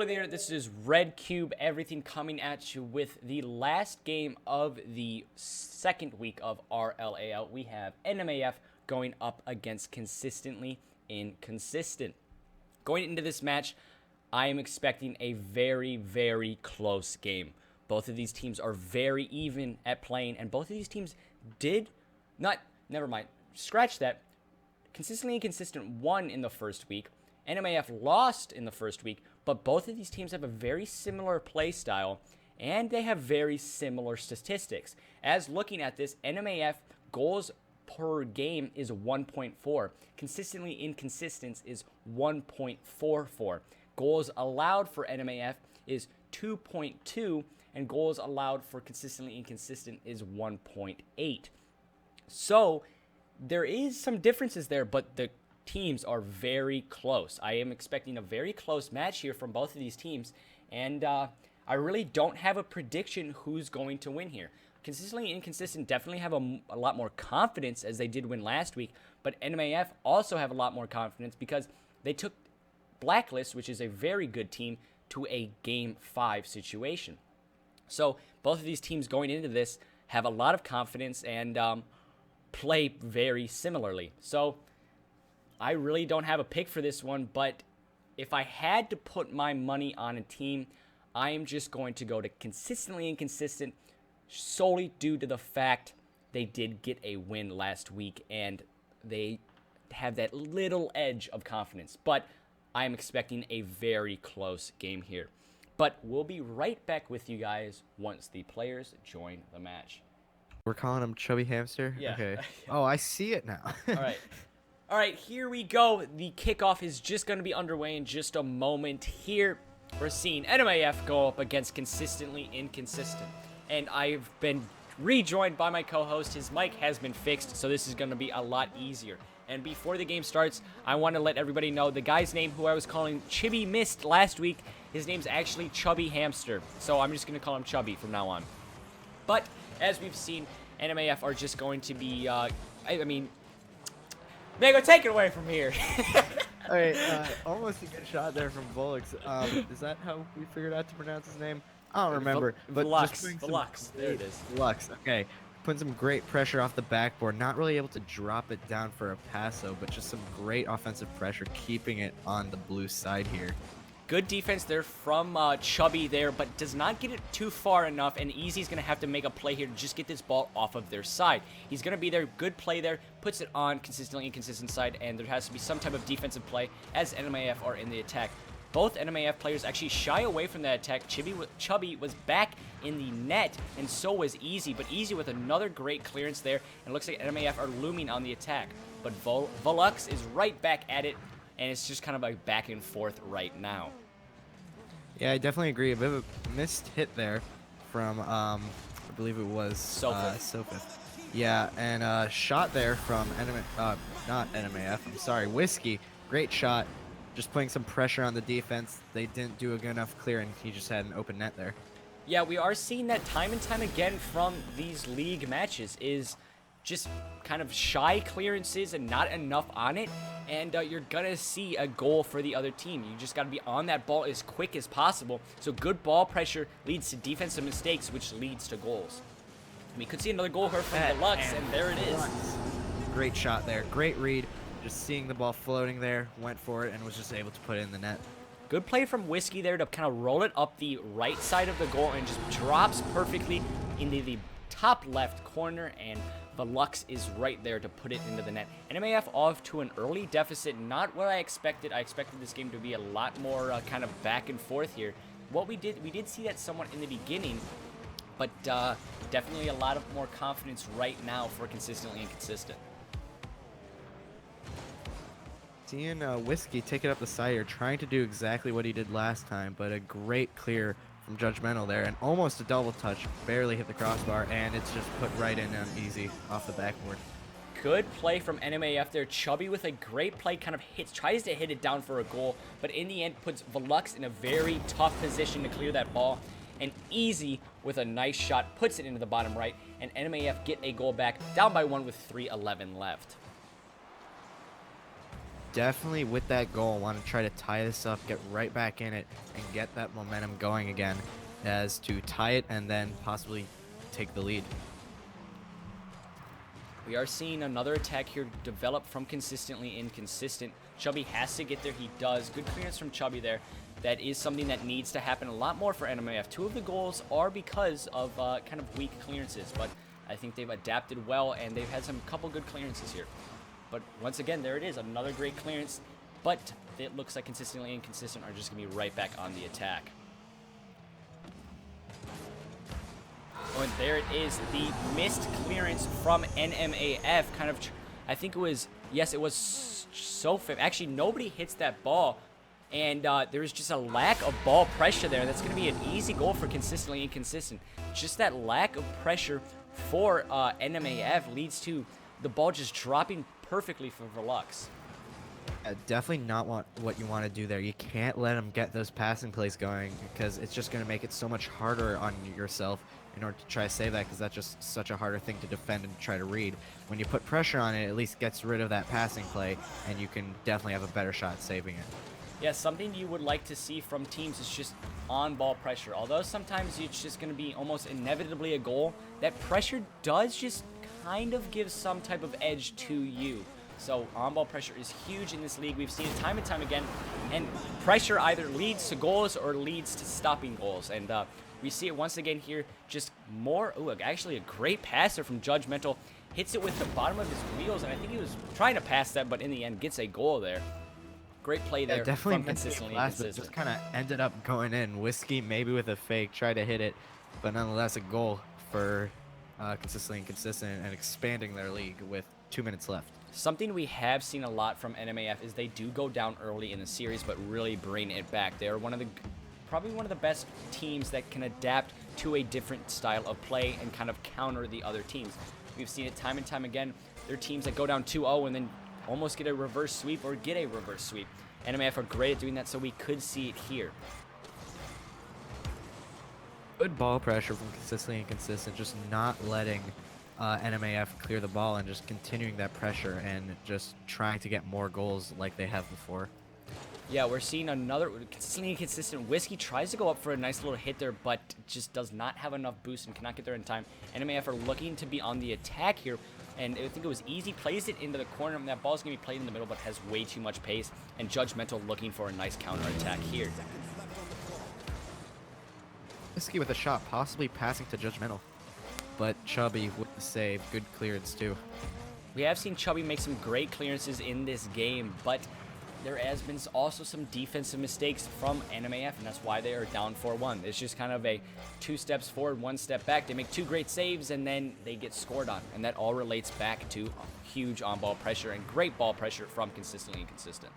Hello there, this is Red Cube, everything coming at you with the last game of the second week of our Aoeah. We have NMAF going up against Consistently Inconsistent. Going into this match, I am expecting a very, very close game. Both of these teams are very even at playing, and both of these teams never mind, scratch that. Consistently Inconsistent won in the first week. NMAF lost in the first week, but both of these teams have a very similar play style, and they have very similar statistics. As looking at this, NMAF goals per game is 1.4. Consistently Inconsistent is 1.44. Goals allowed for NMAF is 2.2, and goals allowed for Consistently Inconsistent is 1.8. So there is some differences there, but the teams are very close. I am expecting a very close match here from both of these teams, and I really don't have a prediction who's going to win here. Consistently Inconsistent definitely have a lot more confidence as they did win last week, but NMAF also have a lot more confidence because they took Blacklist, which is a very good team, to a Game 5 situation. So both of these teams going into this have a lot of confidence and play very similarly. So I really don't have a pick for this one, but if I had to put my money on a team, I am just going to go to Consistently Inconsistent solely due to the fact they did get a win last week and they have that little edge of confidence. But I am expecting a very close game here. But we'll be right back with you guys once the players join the match. We're calling him Chubby Hamster? Yeah. Okay. Oh, I see it now. All right, here we go. The kickoff is just going to be underway in just a moment. Here, we're seeing NMAF go up against Consistently Inconsistent. And I've been rejoined by my co-host. His mic has been fixed, so this is going to be a lot easier. And before the game starts, I want to let everybody know the guy's name who I was calling Chibi Mist last week, his name's actually Chubby Hamster. So I'm just going to call him Chubby from now on. But as we've seen, NMAF are just going to be, Mago, take it away from here. All right, almost a good shot there from Bullocks. Is that how we figured out to pronounce his name? I don't remember. Velux. There it is. Velux, okay. Putting some great pressure off the backboard. Not really able to drop it down for a passo, but just some great offensive pressure, keeping it on the blue side here. Good defense there from Chubby there, but does not get it too far enough, and Easy's going to have to make a play here to just get this ball off of their side. He's going to be there, good play there, puts it on Consistently Inconsistent side, and there has to be some type of defensive play as NMAF are in the attack. Both NMAF players actually shy away from that attack. Chubby was back in the net, and so was Easy, but Easy with another great clearance there, and it looks like NMAF are looming on the attack. But Velux is right back at it, and it's just kind of like back and forth right now. Yeah, I definitely agree. A bit of a missed hit there from, I believe it was Sofith. Yeah, and shot there from not NMAF, I'm sorry, Whiskey. Great shot. Just putting some pressure on the defense. They didn't do a good enough clearing. He just had an open net there. Yeah, we are seeing that time and time again from these league matches is just kind of shy clearances and not enough on it, and you're gonna see a goal for the other team. You just gotta be on that ball as quick as possible. So good ball pressure leads to defensive mistakes, which leads to goals. We could see another goal here from Deluxe, and there it is. Great shot there, great read. Just seeing the ball floating there, went for it, and was just able to put it in the net. Good play from Whiskey there to kind of roll it up the right side of the goal and just drops perfectly into the top left corner, and Velux is right there to put it into the net. NMAF off to an early deficit, not what I expected. I expected this game to be a lot more kind of back and forth here. We did see that somewhat in the beginning, but definitely a lot of more confidence right now for Consistently Inconsistent. Seeing Whiskey take it up the side here, trying to do exactly what he did last time, but a great clear from Judgmental there, and almost a double touch, barely hit the crossbar, and it's just put right in Easy off the backboard. Good play from NMAF there. Chubby with a great play, kind of tries to hit it down for a goal, but in the end puts Velux in a very tough position to clear that ball, and Easy with a nice shot puts it into the bottom right, and NMAF get a goal back, down by 1 with 3:11 left. definitely, with that goal, want to try to tie this up, get right back in it, and get that momentum going again, as to tie it and then possibly take the lead. We are seeing another attack here develop from consistently inconsistent. Chubby has to get there. He does. Good clearance from Chubby there. That is something that needs to happen a lot more for NMAF. 2 of the goals are because of kind of weak clearances, but I think they've adapted well, and they've had some couple good clearances here. But once again, there it is, another great clearance, but it looks like consistently inconsistent are just going to be right back on the attack. Oh, and there it is, the missed clearance from NMAF. Kind of, I think it was, yes, it was Sofif. Actually, nobody hits that ball, and there's just a lack of ball pressure there. That's going to be an easy goal for consistently inconsistent. Just that lack of pressure for NMAF leads to the ball just dropping perfectly for Velux. Definitely not what you want to do there. You can't let them get those passing plays going, because it's just going to make it so much harder on yourself in order to try to save that, because that's just such a harder thing to defend and try to read. When you put pressure on it, at least gets rid of that passing play, and you can definitely have a better shot at saving it. Yeah, something you would like to see from teams is just on-ball pressure. Although sometimes it's just going to be almost inevitably a goal, that pressure does just kind of give some type of edge to you. So on-ball pressure is huge in this league. We've seen it time and time again. And pressure either leads to goals or leads to stopping goals. And we see it once again here. Just more, actually a great passer from Judgmental. Hits it with the bottom of his wheels. And I think he was trying to pass that, but in the end gets a goal there. Great play there. Yeah, definitely from consistently inconsistent. Just kind of ended up going in. Whiskey maybe with a fake, tried to hit it, but nonetheless a goal for consistently inconsistent and expanding their league with 2 minutes left. Something we have seen a lot from NMAF is they do go down early in the series, but really bring it back. They are probably one of the best teams that can adapt to a different style of play and kind of counter the other teams. We've seen it time and time again. They're teams that go down 2-0 and then almost get a reverse sweep or get a reverse sweep. NMAF are great at doing that, so we could see it here. Good ball pressure from consistently inconsistent, just not letting NMAF clear the ball and just continuing that pressure and just trying to get more goals like they have before. Yeah, we're seeing another consistently inconsistent. Whiskey tries to go up for a nice little hit there, but just does not have enough boost and cannot get there in time. NMAF are looking to be on the attack here, and I think it was easy. Plays it into the corner, and that ball's going to be played in the middle, but has way too much pace. And Judgmental looking for a nice counter attack here. Whiskey with a shot, possibly passing to Judgmental. But Chubby with the save. Good clearance, too. We have seen Chubby make some great clearances in this game, but there has been also some defensive mistakes from NMAF, and that's why they are down 4-1. It's just kind of a 2 steps forward, 1 step back. They make 2 great saves, and then they get scored on, and that all relates back to huge on-ball pressure and great ball pressure from consistently inconsistent.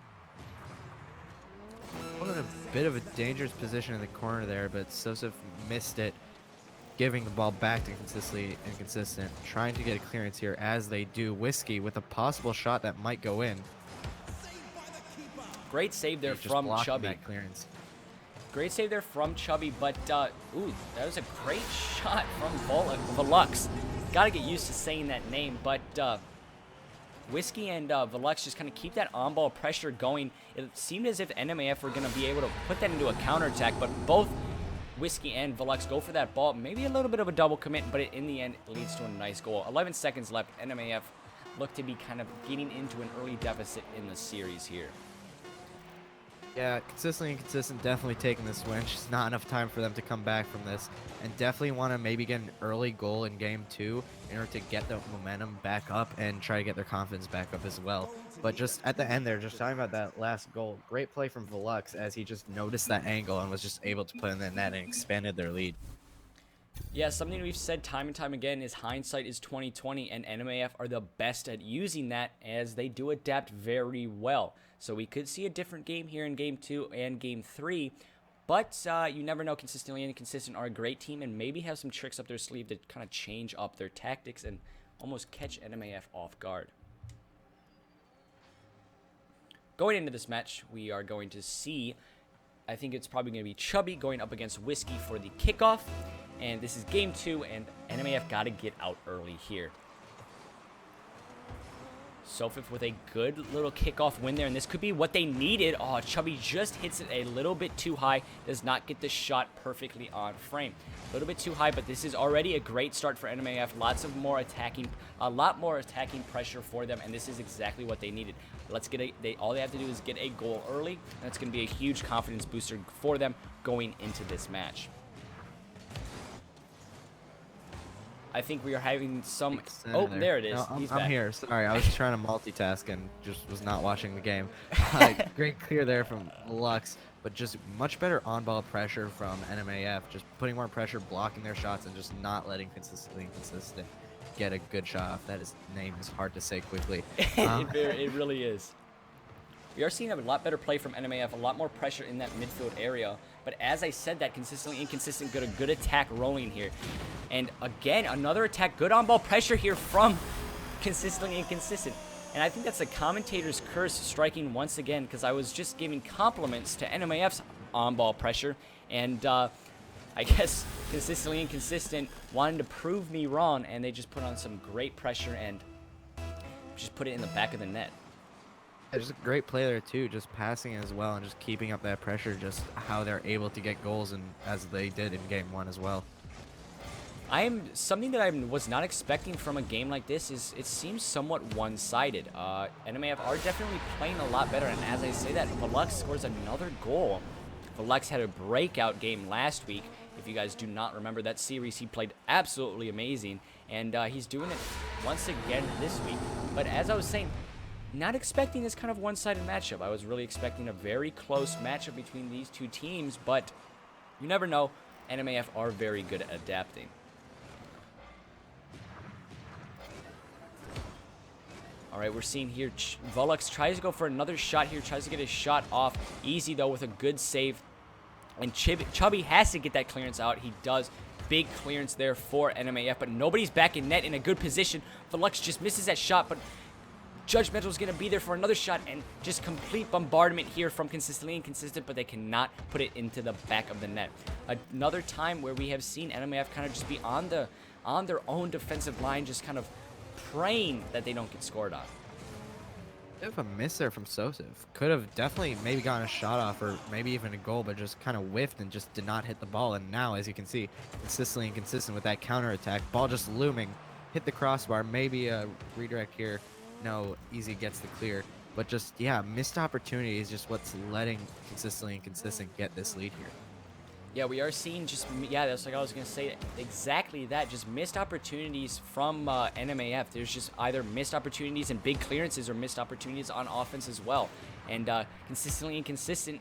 One in a bit of a dangerous position in the corner there, but Sosif missed it, giving the ball back to consistently inconsistent, trying to get a clearance here as they do. Whiskey with a possible shot that might go in. Great save there from Chubby. That clearance. Great save there from Chubby, but that was a great shot from Velux. Gotta get used to saying that name, but Whiskey and Velux just kind of keep that on-ball pressure going. It seemed as if NMAF were going to be able to put that into a counterattack, but both Whiskey and Velux go for that ball. Maybe a little bit of a double commit, but in the end, it leads to a nice goal. 11 seconds left. NMAF look to be kind of getting into an early deficit in the series here. Yeah, consistently inconsistent, definitely taking this win. Just not enough time for them to come back from this. And definitely want to maybe get an early goal in Game 2 in order to get the momentum back up and try to get their confidence back up as well. But just at the end there, just talking about that last goal, great play from Velux as he just noticed that angle and was just able to put in the net and expanded their lead. Yeah, something we've said time and time again is hindsight is 20/20, and NMAF are the best at using that as they do adapt very well. So we could see a different game here in Game 2 and Game 3, but you never know. Consistently Inconsistent are a great team and maybe have some tricks up their sleeve to kind of change up their tactics and almost catch NMAF off guard. Going into this match, we are going to see, I think it's probably going to be Chubby going up against Whiskey for the kickoff. And this is Game 2, and NMAF got to get out early here. Sofif with a good little kickoff win there, and this could be what they needed. Oh, Chubby just hits it a little bit too high, does not get the shot perfectly on frame. A little bit too high, but this is already a great start for NMAF. A lot more attacking pressure for them, and this is exactly what they needed. All they have to do is get a goal early, and that's going to be a huge confidence booster for them going into this match. I think we are having some... Oh, there it is. No, He's I'm back. here. Sorry, I was trying to multitask and just was not watching the game. Great clear there from Lux, but just much better on-ball pressure from NMAF. Just putting more pressure, blocking their shots, and just not letting consistent get a good shot off. That name is hard to say quickly. It really is. We are seeing a lot better play from NMAF, a lot more pressure in that midfield area. But as I said, that consistently inconsistent, got a good attack rolling here. And again, another attack, good on-ball pressure here from consistently inconsistent. And I think that's the commentator's curse striking once again, because I was just giving compliments to NMAF's on-ball pressure. And I guess consistently inconsistent wanted to prove me wrong, and they just put on some great pressure and just put it in the back of the net. Yeah, just a great play there too, just passing as well and just keeping up that pressure, just how they're able to get goals, and as they did in game 1 as well. Something that I was not expecting from a game like this is it seems somewhat one-sided. NMAF are definitely playing a lot better, and as I say that, Velux scores another goal. Velux had a breakout game last week. If you guys do not remember that series, he played absolutely amazing, and he's doing it once again this week. But as I was saying, not expecting this kind of one-sided matchup. I was really expecting a very close matchup between these two teams, but you never know. NMAF are very good at adapting. All right, we're seeing here Velux tries to go for another shot here, tries to get his shot off. Easy, though, with a good save. And Chubby has to get that clearance out. He does. Big clearance there for NMAF, but nobody's back in net in a good position. Velux just misses that shot, but Judgmental is going to be there for another shot, and just complete bombardment here from consistently inconsistent, but they cannot put it into the back of the net. Another time where we have seen NMAF kind of just be on their own defensive line, just kind of praying that they don't get scored on. Bit of a miss there from Sosif. Could have definitely maybe gotten a shot off or maybe even a goal, but just kind of whiffed and just did not hit the ball. And now, as you can see, consistently inconsistent with that counter attack. Ball just looming. Hit the crossbar. Maybe a redirect here. No, Easy gets the clear. But just, yeah, missed opportunity is just what's letting consistently inconsistent get this lead here. Yeah, we are seeing that's like I was going to say, exactly that. Just missed opportunities from NMAF. There's just either missed opportunities and big clearances or missed opportunities on offense as well. And consistently inconsistent,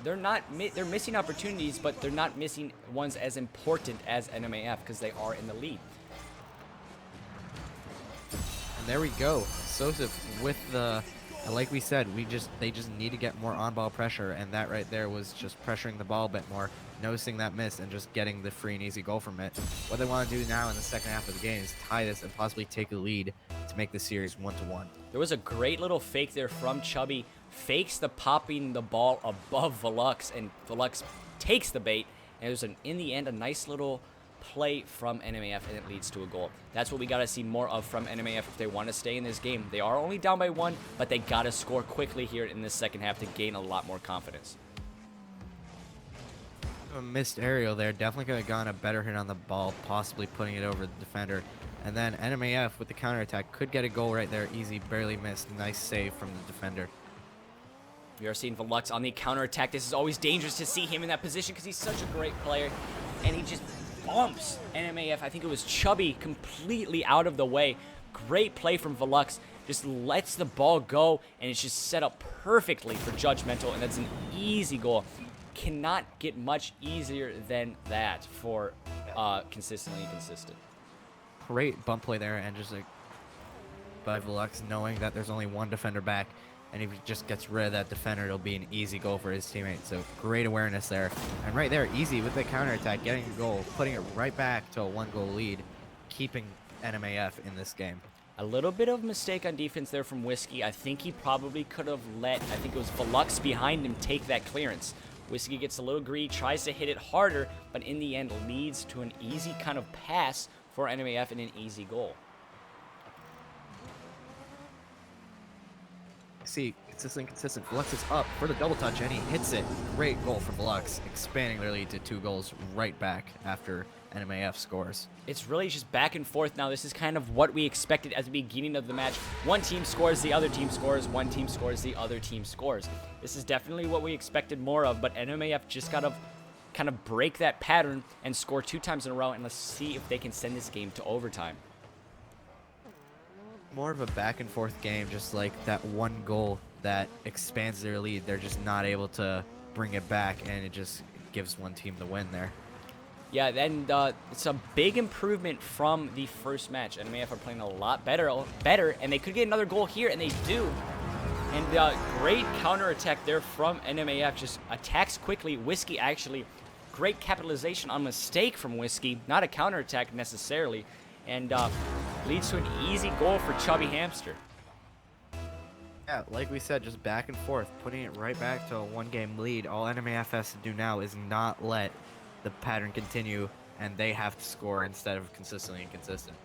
they're missing opportunities, but they're not missing ones as important as NMAF because they are in the lead. And there we go. Sosif with the, like we said, they just need to get more on-ball pressure, and that right there was just pressuring the ball a bit more, noticing that miss, and just getting the free and easy goal from it. What they want to do now in the second half of the game is tie this and possibly take a lead to make the series 1-1. There was a great little fake there from Chubby. Fakes the popping the ball above Velux, and Velux takes the bait, and it was, in the end, a nice little play from NMAF, and it leads to a goal. That's what we got to see more of from NMAF if they want to stay in this game. They are only down by 1, but they got to score quickly here in the second half to gain a lot more confidence. A missed aerial there. Definitely could have gone a better hit on the ball, possibly putting it over the defender. And then NMAF with the counterattack could get a goal right there. Easy, barely missed. Nice save from the defender. We are seeing Velux on the counterattack. This is always dangerous to see him in that position because he's such a great player. And he just bumps NMAF. I think it was Chubby completely out of the way. Great play from Velux. Just lets the ball go, and it's just set up perfectly for Judgmental, and that's an easy goal. Cannot get much easier than that for consistently inconsistent. Great bump play there, and just like by Velux knowing that there's only one defender back, and if he just gets rid of that defender, it'll be an easy goal for his teammate. So great awareness there, and right there, Easy with the counterattack, getting a goal, putting it right back to a 1-goal lead, keeping NMAF in this game. A little bit of mistake on defense there from Whiskey. I think he probably could have let, I think it was Velux behind him, take that clearance. Whiskey gets a little greedy, tries to hit it harder, but in the end leads to an easy kind of pass for NMAF and an easy goal. see, consistent. Velux is up for the double touch, and he hits it. Great goal from Velux, expanding their lead to 2 goals right back after NMAF scores. It's really just back and forth now. This is kind of what we expected at the beginning of the match. One team scores, the other team scores. One team scores, the other team scores. This is definitely what we expected more of, but NMAF just got to kind of break that pattern and score 2 times in a row, and let's see if they can send this game to overtime. More of a back and forth game, just like that one goal that expands their lead. They're just not able to bring it back, and it just gives one team the win there. Yeah, then it's a big improvement from the first match. NMAF are playing a lot better, and they could get another goal here, and they do. And great counterattack there from NMAF, just attacks quickly. Whiskey actually, great capitalization on mistake from Whiskey, not a counterattack necessarily, and leads to an easy goal for Chubby Hamster. Yeah, like we said, just back and forth, putting it right back to a 1-game lead. All NMAF has to do now is not let the pattern continue, and they have to score instead of consistently inconsistent.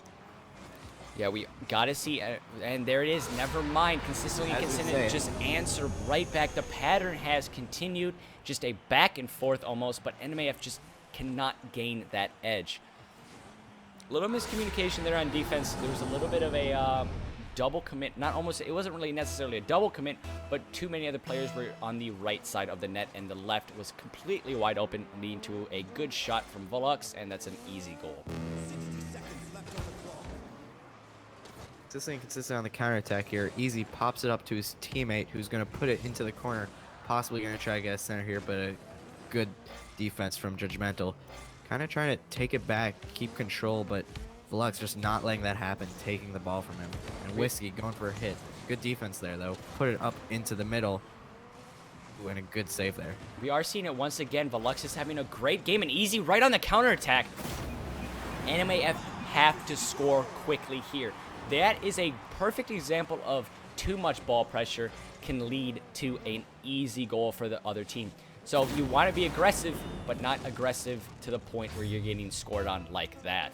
Yeah, we gotta see, and there it is. Never mind, consistently inconsistent. Just answer right back. The pattern has continued, just a back and forth almost, but NMAF just cannot gain that edge. A little miscommunication there on defense. There was a little bit of a double commit. Not almost, it wasn't really necessarily a double commit, but too many other players were on the right side of the net, and the left was completely wide open, leading to a good shot from Velux, and that's an easy goal. Consistent on the counterattack here. Easy pops it up to his teammate, who's going to put it into the corner. Possibly going to try to get a center here, but a good defense from Judgmental. Kind of trying to take it back, keep control, but Velux just not letting that happen, taking the ball from him. And Whiskey going for a hit. Good defense there, though. Put it up into the middle. Ooh, and a good save there. We are seeing it once again. Velux is having a great game, and Easy right on the counterattack. NMAF have to score quickly here. That is a perfect example of too much ball pressure can lead to an easy goal for the other team. So you want to be aggressive, but not aggressive to the point where you're getting scored on like that.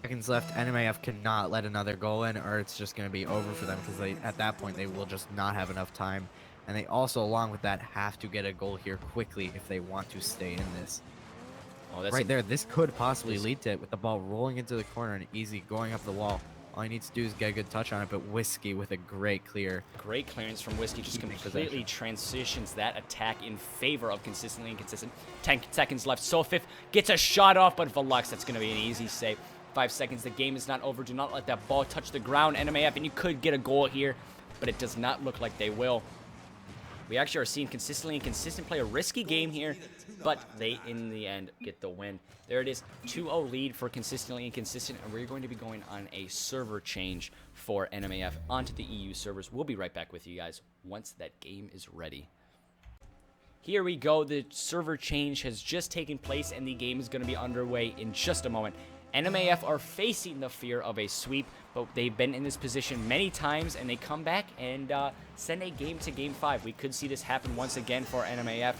Seconds left. NMAF cannot let another goal in, or it's just going to be over for them, because at that point they will just not have enough time. And they also, along with that, have to get a goal here quickly if they want to stay in this. Oh, that's right there. This could possibly lead to it, with the ball rolling into the corner and Easy going up the wall. All he needs to do is get a good touch on it, but Whiskey with a great clear. Great clearance from Whiskey, just completely transitions that attack in favor of consistently inconsistent. 10 seconds left. Sofif gets a shot off, but Velux, that's going to be an easy save. 5 seconds. The game is not over. Do not let that ball touch the ground, NMAF, and you could get a goal here, but it does not look like they will. We actually are seeing consistently inconsistent play a risky game here, but they, in the end, get the win. There it is, 2-0 lead for consistently inconsistent, and we're going to be going on a server change for NMAF onto the EU servers. We'll be right back with you guys once that game is ready. Here we go. The server change has just taken place, and the game is going to be underway in just a moment. NMAF are facing the fear of a sweep, but they've been in this position many times, and they come back and send a game to Game 5. We could see this happen once again for NMAF,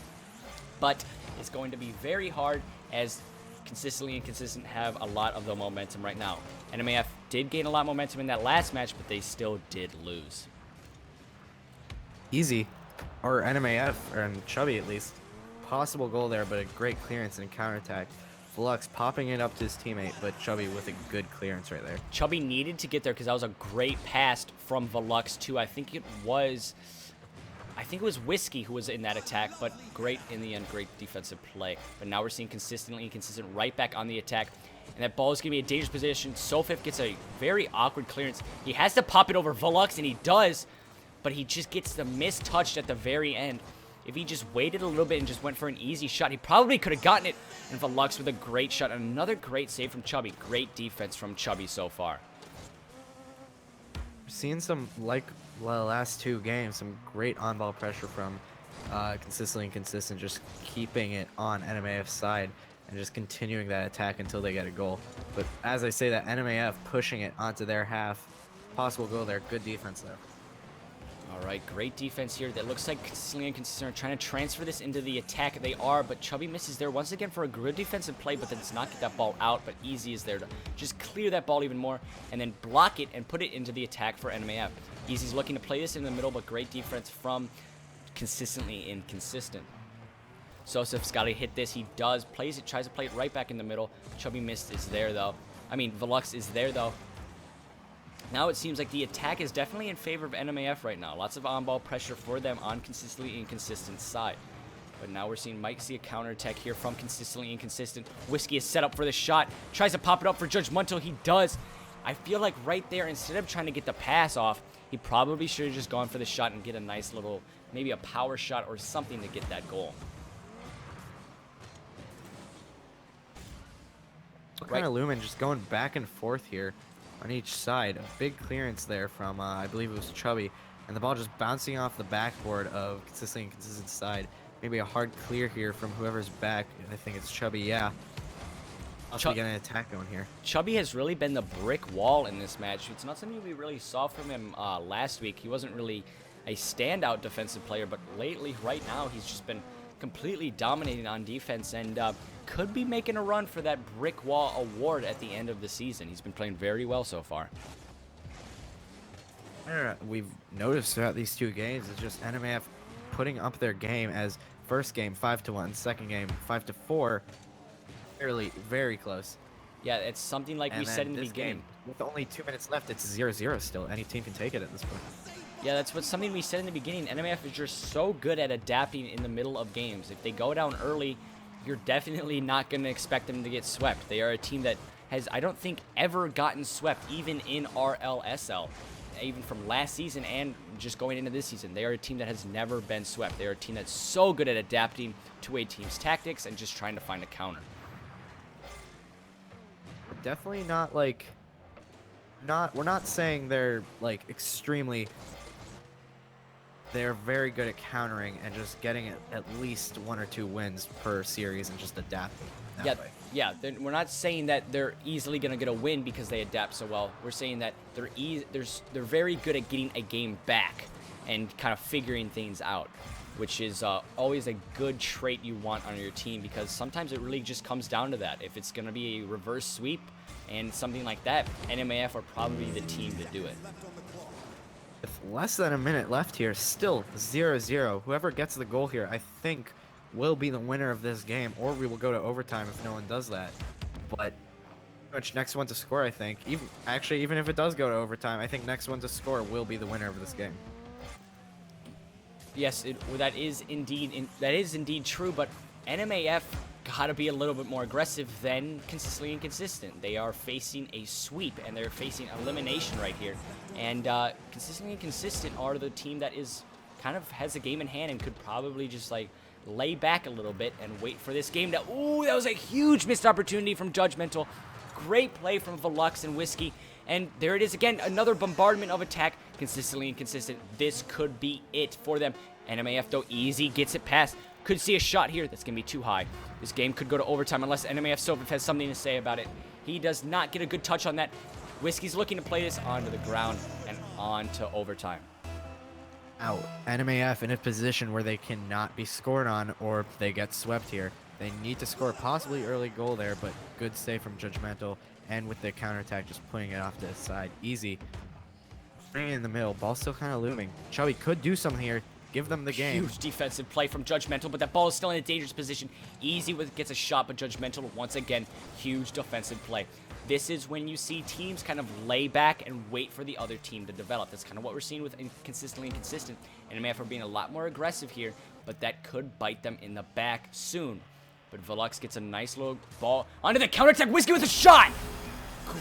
but it's going to be very hard as consistently inconsistent have a lot of the momentum right now. NMAF did gain a lot of momentum in that last match, but they still did lose. Easy, or NMAF, and Chubby at least. Possible goal there, but a great clearance and counterattack. Velux popping it up to his teammate, but Chubby with a good clearance right there. Chubby needed to get there because that was a great pass from Velux to, I think it was Whiskey who was in that attack, but great in the end, great defensive play. But now we're seeing consistently inconsistent right back on the attack, and that ball is going to be a dangerous position. Sofif gets a very awkward clearance. He has to pop it over Velux, and he does, but he just gets the mistouched at the very end. If he just waited a little bit and just went for an easy shot, he probably could have gotten it. And Velux with a great shot. And another great save from Chubby. Great defense from Chubby so far. We're seeing some, like the last 2 games, some great on-ball pressure from consistently inconsistent, just keeping it on NMAF's side and just continuing that attack until they get a goal. But as I say that, NMAF pushing it onto their half. Possible goal there. Good defense there. All right, great defense here. That looks like Consistently Inconsistent are trying to transfer this into the attack. They are, but Chubby misses there once again for a good defensive play, but then does not get that ball out. But Easy is there to just clear that ball even more and then block it and put it into the attack for NMAF. Easy's looking to play this in the middle, but great defense from Consistently Inconsistent. Sosif's got to hit this. He does. Plays it, tries to play it right back in the middle. Chubby Mist is there, though. I mean, Velux is there, though. Now it seems like the attack is definitely in favor of NMAF right now. Lots of on-ball pressure for them on Consistently Inconsistent side. But now we're seeing Mike see a counterattack here from Consistently Inconsistent. Whiskey is set up for the shot. Tries to pop it up for Judgmental. He does. I feel like right there, instead of trying to get the pass off, he probably should have just gone for the shot and get a nice little, maybe a power shot or something to get that goal. Kind of Lumen just going back and forth here on each side. A big clearance there from, I believe it was Chubby. And the ball just bouncing off the backboard of Consistently Inconsistent side. Maybe a hard clear here from whoever's back. I think it's Chubby, yeah. Also getting an attack going here. Chubby has really been the brick wall in this match. It's not something we really saw from him last week. He wasn't really a standout defensive player, but lately, right now, he's just been completely dominating on defense and could be making a run for that brick wall award at the end of the season. He's been playing very well so far. We've noticed throughout these two games is just NMAF putting up their game as first game 5-1, second game 5-4, very close. Yeah, it's something like we said in the beginning. With only 2 minutes left, it's 0-0 still. Any team can take it at this point. Yeah, that's something we said in the beginning. NMAF is just so good at adapting in the middle of games. If they go down early, you're definitely not going to expect them to get swept. They are a team that has, I don't think, ever gotten swept, even in RLSL, even from last season and just going into this season. They are a team that has never been swept. They are a team that's so good at adapting to a team's tactics and just trying to find a counter. Definitely not like, we're not saying they're like extremely. They're very good at countering and just getting at least 1 or 2 wins per series and just adapting that way. Yeah, we're not saying that they're easily going to get a win because they adapt so well. We're saying that they're very good at getting a game back and kind of figuring things out, which is always a good trait you want on your team because sometimes it really just comes down to that. If it's going to be a reverse sweep and something like that, NMAF are probably the team to do it. With less than a minute left here, still 0-0. Whoever gets the goal here, I think, will be the winner of this game, or we will go to overtime if no one does that. But much next one to score, I think. Even if it does go to overtime, I think next one to score will be the winner of this game. Yes, that is indeed true, but NMAF got to be a little bit more aggressive than Consistently Inconsistent. They are facing a sweep, and they're facing elimination right here. And Consistently Inconsistent are the team that is kind of has a game in hand and could probably just like lay back a little bit and wait for this game to... Ooh, that was a huge missed opportunity from Judgmental. Great play from Velux and Whiskey. And there it is again, another bombardment of attack. Consistently Inconsistent. This could be it for them. NMAF, though, Easy gets it past. Could see a shot here. That's going to be too high. This game could go to overtime unless NMAF Sopif has something to say about it. He does not get a good touch on that. Whiskey's looking to play this onto the ground and on to overtime. Out. NMAF in a position where they cannot be scored on or they get swept here. They need to score possibly early goal there, but good save from Judgmental. And with the counterattack, just putting it off to the side. Easy. Bring it in the middle. Ball still kind of looming. Chubby could do something here. Give them the game. Huge defensive play from Judgmental, but that ball is still in a dangerous position. Easy gets a shot, but Judgmental, once again, huge defensive play. This is when you see teams kind of lay back and wait for the other team to develop. That's kind of what we're seeing with Consistently Inconsistent. And NMAF are being a lot more aggressive here, but that could bite them in the back soon. But Velux gets a nice little ball onto the counterattack. Whiskey with a shot!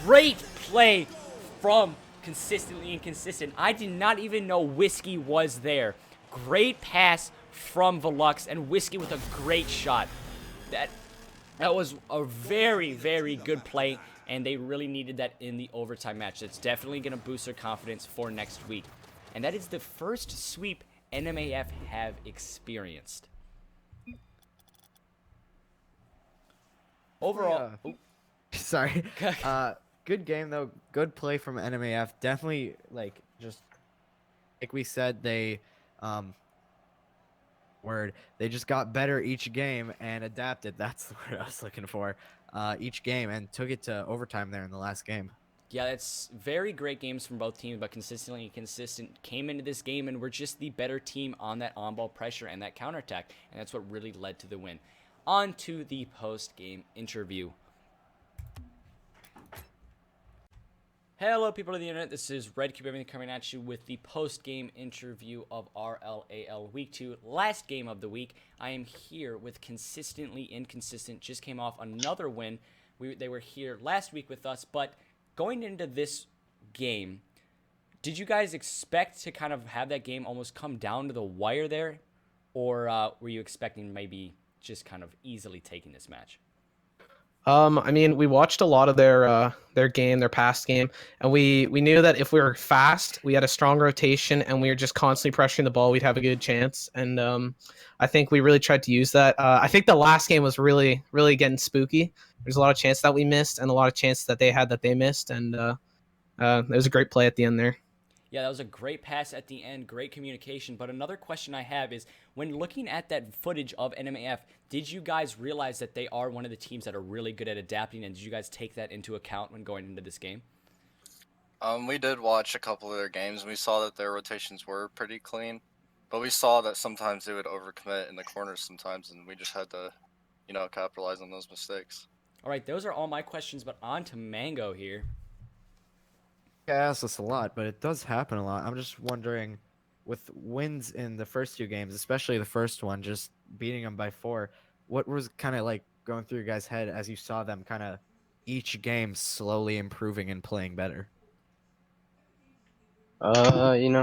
Great play from Consistently Inconsistent. I did not even know Whiskey was there. Great pass from Velux and Whiskey with a great shot. That was a very, very good play, and they really needed that in the overtime match. That's definitely going to boost their confidence for next week. And that is the first sweep NMAF have experienced. Overall... Sorry. Good game, though. Good play from NMAF. Definitely, like, just like we said, they they just got better each game and adapted. That's the word I was looking for. Each game and took it to overtime there in the last game. Yeah, it's very great games from both teams, but consistently consistent. Came into this game and were just the better team on that on-ball pressure and that counterattack, and that's what really led to the win. On to the post-game interview. Hello, people of the internet. This is Red Cube Everything coming at you with the post-game interview of RLAL Week 2, last game of the week. I am here with Consistently Inconsistent. Just came off another win. They were here last week with us, but going into this game, did you guys expect to kind of have that game almost come down to the wire there? Or were you expecting maybe just kind of easily taking this match? I mean, we watched a lot of their game, their past game, and we knew that if we were fast, we had a strong rotation, and we were just constantly pressuring the ball, we'd have a good chance. And I think we really tried to use that. I think the last game was really getting spooky. There's a lot of chances that we missed, and a lot of chances that they had that they missed, and it was a great play at the end there. Yeah, that was a great pass at the end, great communication. But another question I have is, when looking at that footage of NMAF, did you guys realize that they are one of the teams that are really good at adapting, and did you guys take that into account when going into this game? We did watch a couple of their games, and we saw that their rotations were pretty clean, but we saw that sometimes they would overcommit in the corners sometimes, and we just had to, capitalize on those mistakes. All right, those are all my questions, but on to Mango here. I ask this a lot, but it does happen a lot. I'm just wondering, with wins in the first 2 games, especially the first one, just beating them by 4, what was kind of like going through your guys' head as you saw them kind of each game slowly improving and playing better? After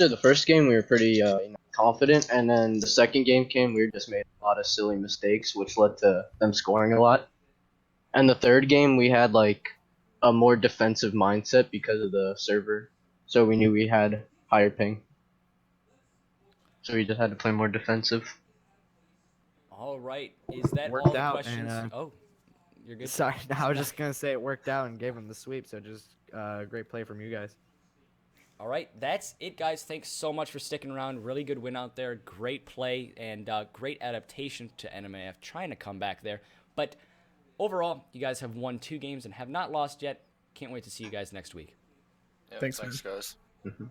the first game, we were pretty confident, and then the second game came, we just made a lot of silly mistakes, which led to them scoring a lot. And the third game, we had like a more defensive mindset because of the server, so we knew we had higher ping. So we just had to play more defensive. All right, is that Worked all the out, questions? and, Oh, you're good. Sorry, I was just gonna say it worked out and gave them the sweep. So just great play from you guys. All right, that's it, guys. Thanks so much for sticking around. Really good win out there. Great play and great adaptation to NMAF, trying to come back there. But overall, you guys have won 2 games and have not lost yet. Can't wait to see you guys next week. Yep, Thanks, guys. Mm-hmm.